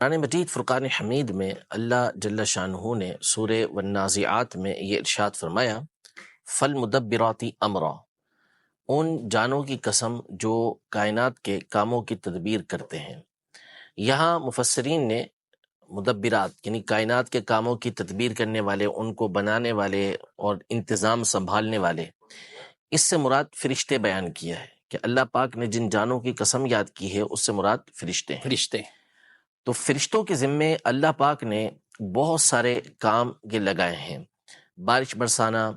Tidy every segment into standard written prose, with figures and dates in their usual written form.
قرآن مجید فرقان حمید میں اللہ جل شانہ نے سورہ والنازعات میں یہ ارشاد فرمایا، فالمدبراتی امرا، ان جانوں کی قسم جو کائنات کے کاموں کی تدبیر کرتے ہیں۔ یہاں مفسرین نے مدبرات یعنی کائنات کے کاموں کی تدبیر کرنے والے، ان کو بنانے والے اور انتظام سنبھالنے والے، اس سے مراد فرشتے بیان کیا ہے کہ اللہ پاک نے جن جانوں کی قسم یاد کی ہے اس سے مراد فرشتے ہیں۔ فرشتے تو فرشتوں کے ذمے اللہ پاک نے بہت سارے کام یہ لگائے ہیں، بارش برسانا،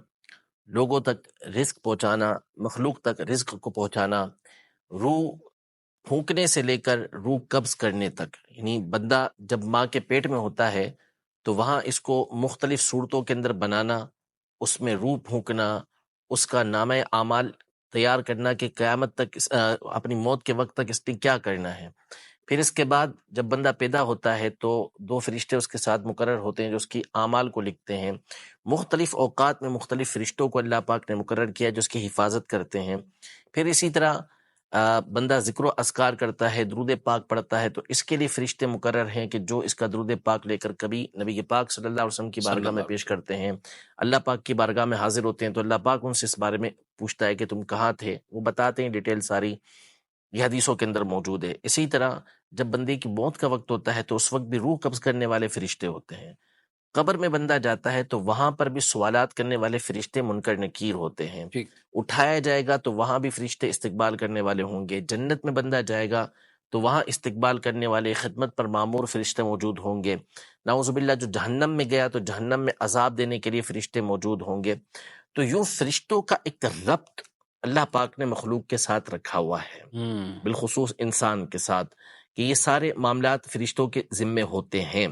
لوگوں تک رزق پہنچانا، مخلوق تک رزق کو پہنچانا، روح پھونکنے سے لے کر روح قبض کرنے تک، یعنی بندہ جب ماں کے پیٹ میں ہوتا ہے تو وہاں اس کو مختلف صورتوں کے اندر بنانا، اس میں روح پھونکنا، اس کا نامہ اعمال تیار کرنا کہ قیامت تک اپنی موت کے وقت تک اس نے کیا کرنا ہے۔ پھر اس کے بعد جب بندہ پیدا ہوتا ہے تو دو فرشتے اس کے ساتھ مقرر ہوتے ہیں جو اس کی اعمال کو لکھتے ہیں۔ مختلف اوقات میں مختلف فرشتوں کو اللہ پاک نے مقرر کیا جو اس کی حفاظت کرتے ہیں۔ پھر اسی طرح بندہ ذکر و اذکار کرتا ہے، درود پاک پڑھتا ہے، تو اس کے لیے فرشتے مقرر ہیں کہ جو اس کا درود پاک لے کر کبھی نبی پاک صلی اللہ علیہ وسلم کی بارگاہ میں پیش کرتے ہیں، اللہ پاک کی بارگاہ میں حاضر ہوتے ہیں تو اللہ پاک ان سے اس بارے میں پوچھتا ہے کہ تم کہاں تھے، وہ بتاتے ہیں ڈیٹیل ساری، یہ حدیثوں کے اندر موجود ہے۔ اسی طرح جب بندے کی موت کا وقت ہوتا ہے تو اس وقت بھی روح قبض کرنے والے فرشتے ہوتے ہیں۔ قبر میں بندہ جاتا ہے تو وہاں پر بھی سوالات کرنے والے فرشتے منکر نکیر ہوتے ہیں۔ ٹھیک اٹھایا جائے گا تو وہاں بھی فرشتے استقبال کرنے والے ہوں گے۔ جنت میں بندہ جائے گا تو وہاں استقبال کرنے والے، خدمت پر مامور فرشتے موجود ہوں گے۔ نعوذ باللہ جو جہنم میں گیا تو جہنم میں عذاب دینے کے لیے فرشتے موجود ہوں گے۔ تو یوں فرشتوں کا ایک ربط اللہ پاک نے مخلوق کے ساتھ رکھا ہوا ہے، بالخصوص انسان کے ساتھ، کہ یہ سارے معاملات فرشتوں کے ذمے ہوتے ہیں۔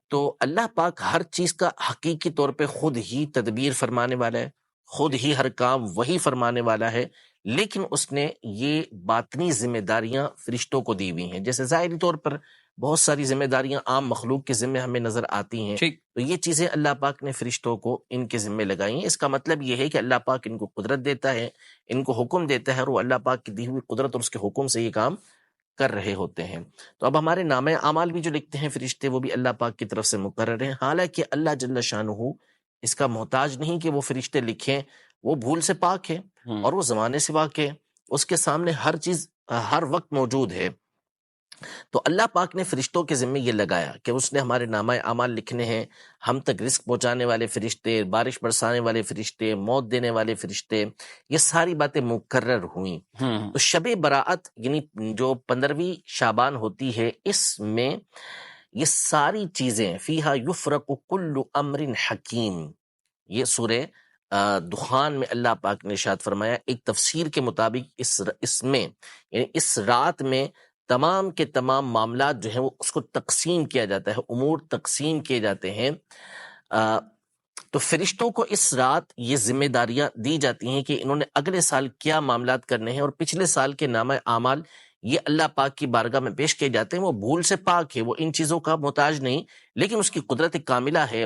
تو اللہ پاک ہر چیز کا حقیقی طور پہ خود ہی تدبیر فرمانے والا ہے، خود ہی ہر کام وہی فرمانے والا ہے، لیکن اس نے یہ باطنی ذمہ داریاں فرشتوں کو دی ہوئی ہیں۔ جیسے ظاہری طور پر بہت ساری ذمہ داریاں عام مخلوق کے ذمے ہمیں نظر آتی ہیں، ٹھیک تو یہ چیزیں اللہ پاک نے فرشتوں کو ان کے ذمے لگائی ہیں۔ اس کا مطلب یہ ہے کہ اللہ پاک ان کو قدرت دیتا ہے، ان کو حکم دیتا ہے، اور وہ اللہ پاک کی دی ہوئی قدرت اور اس کے حکم سے یہ کام کر رہے ہوتے ہیں۔ تو اب ہمارے نامہ اعمال بھی جو لکھتے ہیں فرشتے، وہ بھی اللہ پاک کی طرف سے مقرر ہیں، حالانکہ اللہ جل شانہ اس کا محتاج نہیں کہ وہ فرشتے لکھیں، وہ بھول سے پاک ہے اور وہ زمانے سے واقع ہے، اس کے سامنے ہر چیز ہر وقت موجود ہے۔ تو اللہ پاک نے فرشتوں کے ذمہ یہ لگایا کہ اس نے ہمارے نامہ اعمال لکھنے ہیں، ہم تک رزق پہنچانے والے فرشتے، بارش برسانے والے فرشتے، موت دینے والے فرشتے، یہ ساری باتیں مقرر ہوئیں۔ تو شب براءت یعنی جو 15ویں شعبان ہوتی ہے، اس میں یہ ساری چیزیں فیہا یفرق کل امر حکیم، یہ سورہ دخان میں اللہ پاک نے ارشاد فرمایا، ایک تفسیر کے مطابق اس میں یعنی اس رات میں تمام کے تمام معاملات جو ہیں وہ اس کو تقسیم کیا جاتا ہے، امور تقسیم کیے جاتے ہیں۔ تو فرشتوں کو اس رات یہ ذمہ داریاں دی جاتی ہیں کہ انہوں نے اگلے سال کیا معاملات کرنے ہیں، اور پچھلے سال کے نامہ اعمال یہ اللہ پاک کی بارگاہ میں پیش کیے جاتے ہیں۔ وہ بھول سے پاک ہے، وہ ان چیزوں کا محتاج نہیں، لیکن اس کی قدرت کاملہ ہے،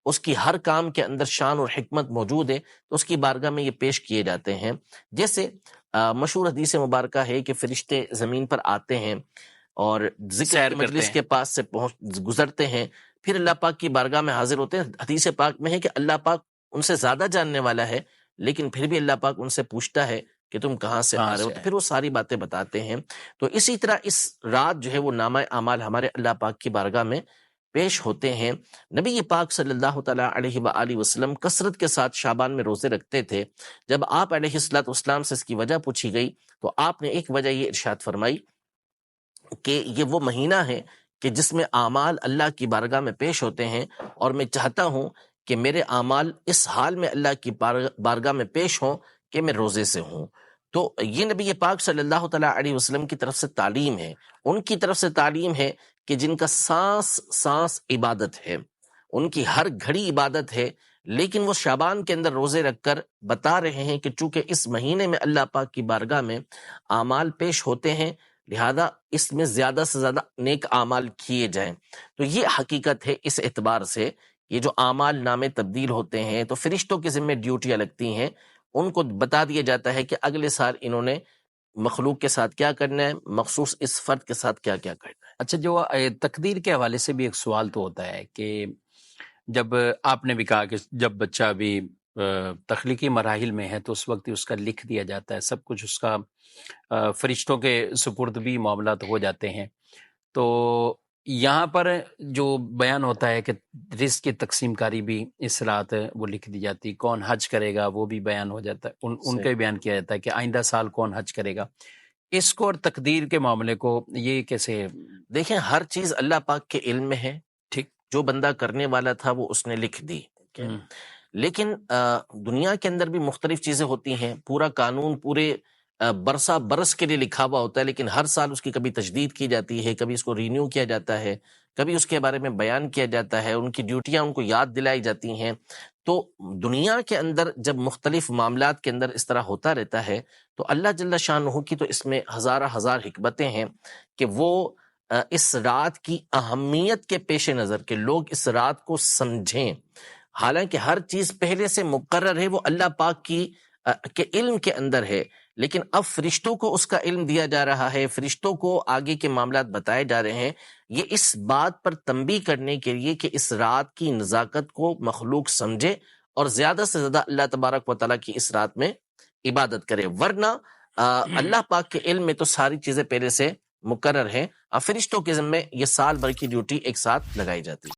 اس کی ہر کام کے اندر شان اور حکمت موجود ہے، تو اس کی بارگاہ میں یہ پیش کیے جاتے ہیں۔ جیسے مشہور حدیث مبارکہ ہے کہ فرشتے زمین پر آتے ہیں اور ذکر کے مجلس کے پاس سے گزرتے ہیں، پھر اللہ پاک کی بارگاہ میں حاضر ہوتے ہیں۔ حدیث پاک میں ہے کہ اللہ پاک ان سے زیادہ جاننے والا ہے، لیکن پھر بھی اللہ پاک ان سے پوچھتا ہے کہ تم کہاں سے آ رہے ہو، تو پھر وہ ساری باتیں بتاتے ہیں۔ تو اسی طرح اس رات جو ہے وہ نامہ اعمال ہمارے اللہ پاک کی بارگاہ میں پیش ہوتے ہیں۔ نبی پاک صلی اللہ تعالیٰ علیہ وآلہ وسلم کثرت کے ساتھ شعبان میں روزے رکھتے تھے۔ جب آپ علیہ الصلوۃ والسلام سے اس کی وجہ پوچھی گئی تو آپ نے ایک وجہ یہ ارشاد فرمائی کہ یہ وہ مہینہ ہے کہ جس میں اعمال اللہ کی بارگاہ میں پیش ہوتے ہیں، اور میں چاہتا ہوں کہ میرے اعمال اس حال میں اللہ کی بارگاہ میں پیش ہوں کہ میں روزے سے ہوں۔ تو یہ نبی پاک صلی اللہ تعالیٰ علیہ وسلم کی طرف سے تعلیم ہے، ان کی طرف سے تعلیم ہے کہ جن کا سانس سانس عبادت ہے، ان کی ہر گھڑی عبادت ہے، لیکن وہ شعبان کے اندر روزے رکھ کر بتا رہے ہیں کہ چونکہ اس مہینے میں اللہ پاک کی بارگاہ میں اعمال پیش ہوتے ہیں، لہذا اس میں زیادہ سے زیادہ نیک اعمال کیے جائیں۔ تو یہ حقیقت ہے اس اعتبار سے، یہ جو اعمال نامے تبدیل ہوتے ہیں تو فرشتوں کے ذمہ ڈیوٹیاں لگتی ہیں، ان کو بتا دیا جاتا ہے کہ اگلے سال انہوں نے مخلوق کے ساتھ کیا کرنا ہے، مخصوص اس فرد کے ساتھ کیا کیا کرنا ہے۔ اچھا، جو تقدیر کے حوالے سے بھی ایک سوال تو ہوتا ہے کہ جب آپ نے بھی کہا کہ جب بچہ ابھی تخلیقی مراحل میں ہے تو اس وقت ہی اس کا لکھ دیا جاتا ہے، سب کچھ اس کا فرشتوں کے سپرد بھی معاملات ہو جاتے ہیں، تو یہاں پر جو بیان ہوتا ہے کہ رزق کی تقسیم کاری بھی اس رات وہ لکھ دی جاتی، کون حج کرے گا وہ بھی بیان ہو جاتا ہے، ان کا بھی بیان کیا جاتا ہے کہ آئندہ سال کون حج کرے گا۔ اس کو اور تقدیر کے معاملے کو یہ کیسے؟ دیکھیں، ہر چیز اللہ پاک کے علم میں ہے، ٹھیک، جو بندہ کرنے والا تھا وہ اس نے لکھ دی، لیکن دنیا کے اندر بھی مختلف چیزیں ہوتی ہیں، پورا قانون پورے برسا برس کے لیے لکھا ہوا ہوتا ہے، لیکن ہر سال اس کی کبھی تجدید کی جاتی ہے، کبھی اس کو رینیو کیا جاتا ہے، کبھی اس کے بارے میں بیان کیا جاتا ہے، ان کی ڈیوٹیاں ان کو یاد دلائی جاتی ہیں۔ تو دنیا کے اندر جب مختلف معاملات کے اندر اس طرح ہوتا رہتا ہے تو اللہ جل شانہ کی تو اس میں ہزارہ ہزار حکمتیں ہیں کہ وہ اس رات کی اہمیت کے پیش نظر کہ لوگ اس رات کو سمجھیں، حالانکہ ہر چیز پہلے سے مقرر ہے، وہ اللہ پاک کی کے علم کے اندر ہے، لیکن اب فرشتوں کو اس کا علم دیا جا رہا ہے، فرشتوں کو آگے کے معاملات بتائے جا رہے ہیں، یہ اس بات پر تنبیہ کرنے کے لیے کہ اس رات کی نزاکت کو مخلوق سمجھے اور زیادہ سے زیادہ اللہ تبارک و تعالیٰ کی اس رات میں عبادت کرے، ورنہ اللہ پاک کے علم میں تو ساری چیزیں پہلے سے مقرر ہیں، فرشتوں کے ذمے یہ سال بھر کی ڈیوٹی ایک ساتھ لگائی جاتی ہے۔